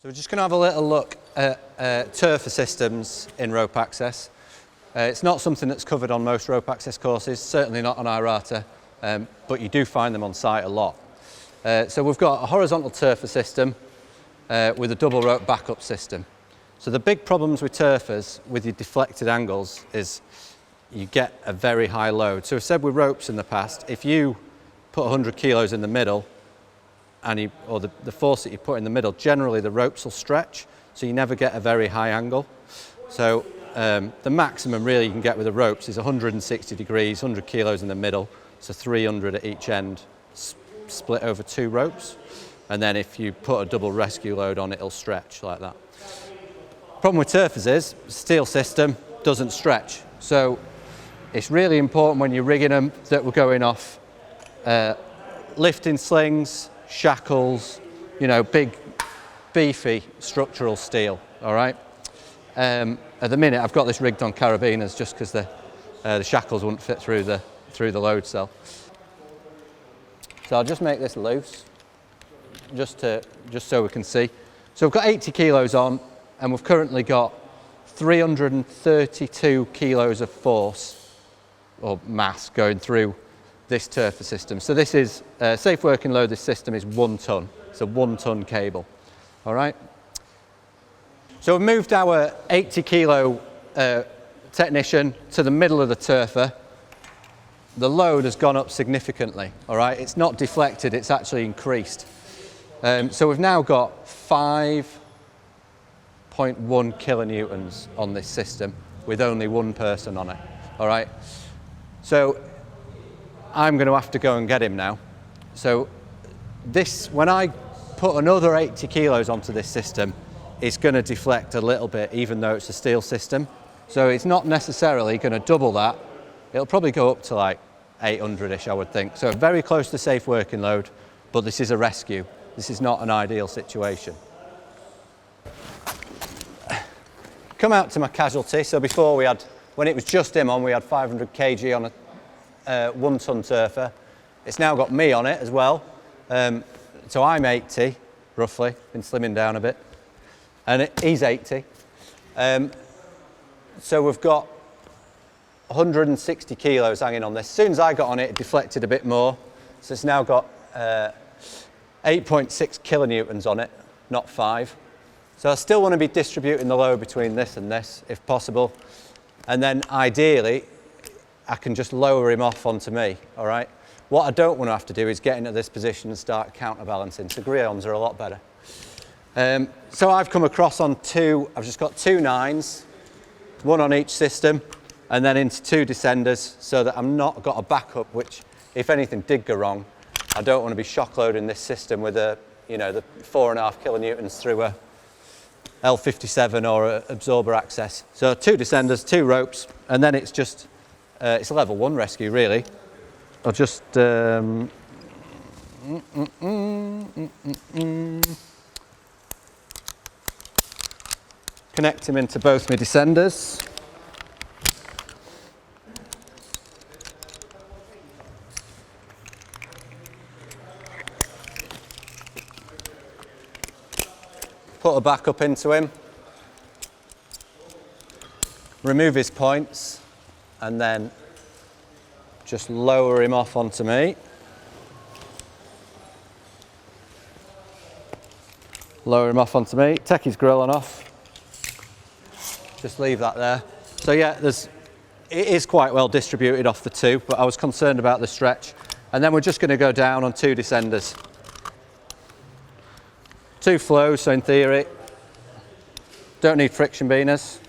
So we're just going to have a little look at Tirfor systems in rope access. It's not something that's covered on most rope access courses, certainly not on IRATA, but you do find them on site a lot. So we've got a horizontal Tirfor system with a double rope backup system. So the big problems with Tirfors with your deflected angles is you get a very high load. So we've said with ropes in the past, if you put 100 kilos in the middle, or the force that you put in the middle, generally the ropes will stretch, so you never get a very high angle. So the maximum really you can get with the ropes is 160 degrees, 100 kilos in the middle, so 300 at each end, split over 2 ropes. And then if you put a double rescue load on, it'll stretch like that. Problem with Tirfors is, steel system doesn't stretch. So it's really important when you're rigging them that we're going off lifting slings, shackles, you know, big, beefy structural steel, all right? At the minute, I've got this rigged on carabiners just because the shackles wouldn't fit through the load cell. So I'll just make this loose, just so we can see. So we've got 80 kilos on, and we've currently got 332 kilos of force, or mass, going through this Tirfor system. So this is, safe working load, this system is 1 ton. It's a 1 ton cable, all right? So we've moved our 80 kilo technician to the middle of the Tirfor. The load has gone up significantly, all right? It's not deflected, it's actually increased. So we've now got 5.1 kilonewtons on this system with only 1 person on it, all right? So I'm going to have to go and get him now. So this, when I put another 80 kilos onto this system, it's going to deflect a little bit, even though it's a steel system. So it's not necessarily going to double that. It'll probably go up to like 800-ish, I would think. So very close to safe working load, but this is a rescue. This is not an ideal situation. Come out to my casualty. So before we had, when it was just him on, we had 500 kg on a 1 ton Tirfor. It's now got me on it as well. So I'm 80, roughly, been slimming down a bit. And he's 80. So we've got 160 kilos hanging on this. As soon as I got on it, it deflected a bit more. So it's now got 8.6 kilonewtons on it, not 5. So I still want to be distributing the load between this and this, if possible. And then ideally, I can just lower him off onto me, all right? What I don't want to have to do is get into this position and start counterbalancing. So grions are a lot better. So I've come across on I've just got 2 9s, 1 on each system, and then into 2 descenders so that I'm not got a backup, which if anything did go wrong, I don't want to be shock loading this system with the 4.5 kilonewtons through a L57 or a absorber access. So 2 descenders, 2 ropes, and then it's just, it's a level 1 rescue really. I'll just, connect him into both my descenders. Put a backup into him. Remove his points and then just lower him off onto me. Lower him off onto me, take his grill on off. Just leave that there. So yeah, it is quite well distributed off the 2, but I was concerned about the stretch. And then we're just going to go down on 2 descenders. 2 flows, so in theory, don't need friction beaners.